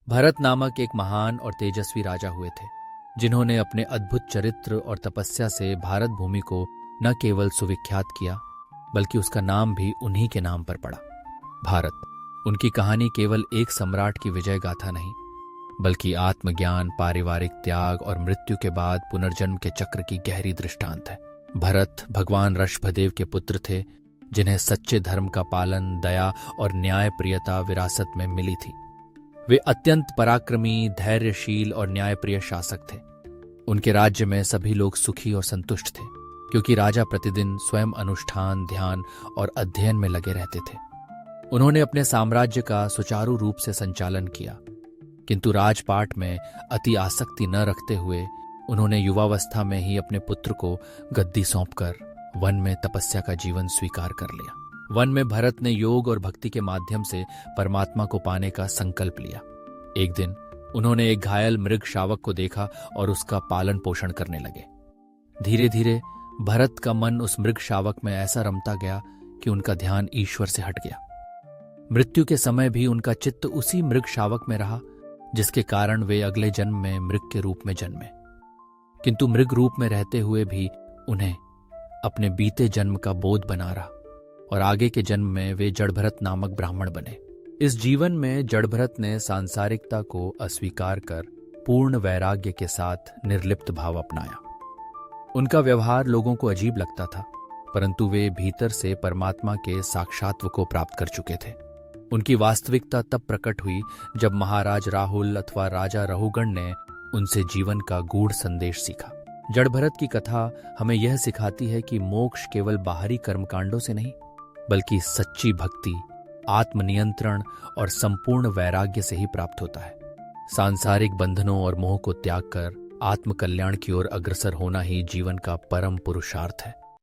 भरत नामक एक महान और तेजस्वी राजा हुए थे, जिन्होंने अपने अद्भुत चरित्र और तपस्या से भारत भूमि को न केवल सुविख्यात किया, बल्कि उसका नाम भी उन्हीं के नाम पर पड़ा, भारत। उनकी कहानी केवल एक सम्राट की विजय गाथा नहीं, बल्कि आत्मज्ञान, पारिवारिक त्याग और मृत्यु के बाद पुनर्जन्म के चक्र की गहरी दृष्टांत है। भरत भगवान ऋषभदेव के पुत्र थे, जिन्हें सच्चे धर्म का पालन, दया और न्याय प्रियता विरासत में मिली थी। वे अत्यंत पराक्रमी, धैर्यशील और न्यायप्रिय शासक थे। उनके राज्य में सभी लोग सुखी और संतुष्ट थे, क्योंकि राजा प्रतिदिन स्वयं अनुष्ठान, ध्यान और अध्ययन में लगे रहते थे। उन्होंने अपने साम्राज्य का सुचारू रूप से संचालन किया, किंतु राजपाट में अति आसक्ति न रखते हुए उन्होंने युवावस्था में ही अपने पुत्र को गद्दी सौंपकर वन में तपस्या का जीवन स्वीकार कर लिया। वन में भरत ने योग और भक्ति के माध्यम से परमात्मा को पाने का संकल्प लिया। एक दिन उन्होंने एक घायल मृग शावक को देखा और उसका पालन पोषण करने लगे। धीरे धीरे भरत का मन उस मृग शावक में ऐसा रमता गया कि उनका ध्यान ईश्वर से हट गया। मृत्यु के समय भी उनका चित्त उसी मृग शावक में रहा, जिसके कारण वे अगले जन्म में मृग के रूप में जन्मे। किंतु मृग रूप में रहते हुए भी उन्हें अपने बीते जन्म का बोध बना रहा, और आगे के जन्म में वे जड़भरत नामक ब्राह्मण बने। इस जीवन में जड़भरत ने सांसारिकता को अस्वीकार कर पूर्ण वैराग्य के साथ निर्लिप्त भाव अपनाया। उनका व्यवहार लोगों को अजीब लगता था, परंतु वे भीतर से परमात्मा के साक्षात्व को प्राप्त कर चुके थे। उनकी वास्तविकता तब प्रकट हुई जब महाराज राहुल अथवा राजा रहुगण ने उनसे जीवन का गूढ़ संदेश सीखा। जड़भरत की कथा हमें यह सिखाती है कि मोक्ष केवल बाहरी कर्मकांडों से नहीं, बल्कि सच्ची भक्ति, आत्मनियंत्रण और संपूर्ण वैराग्य से ही प्राप्त होता है। सांसारिक बंधनों और मोह को त्याग कर आत्मकल्याण की ओर अग्रसर होना ही जीवन का परम पुरुषार्थ है।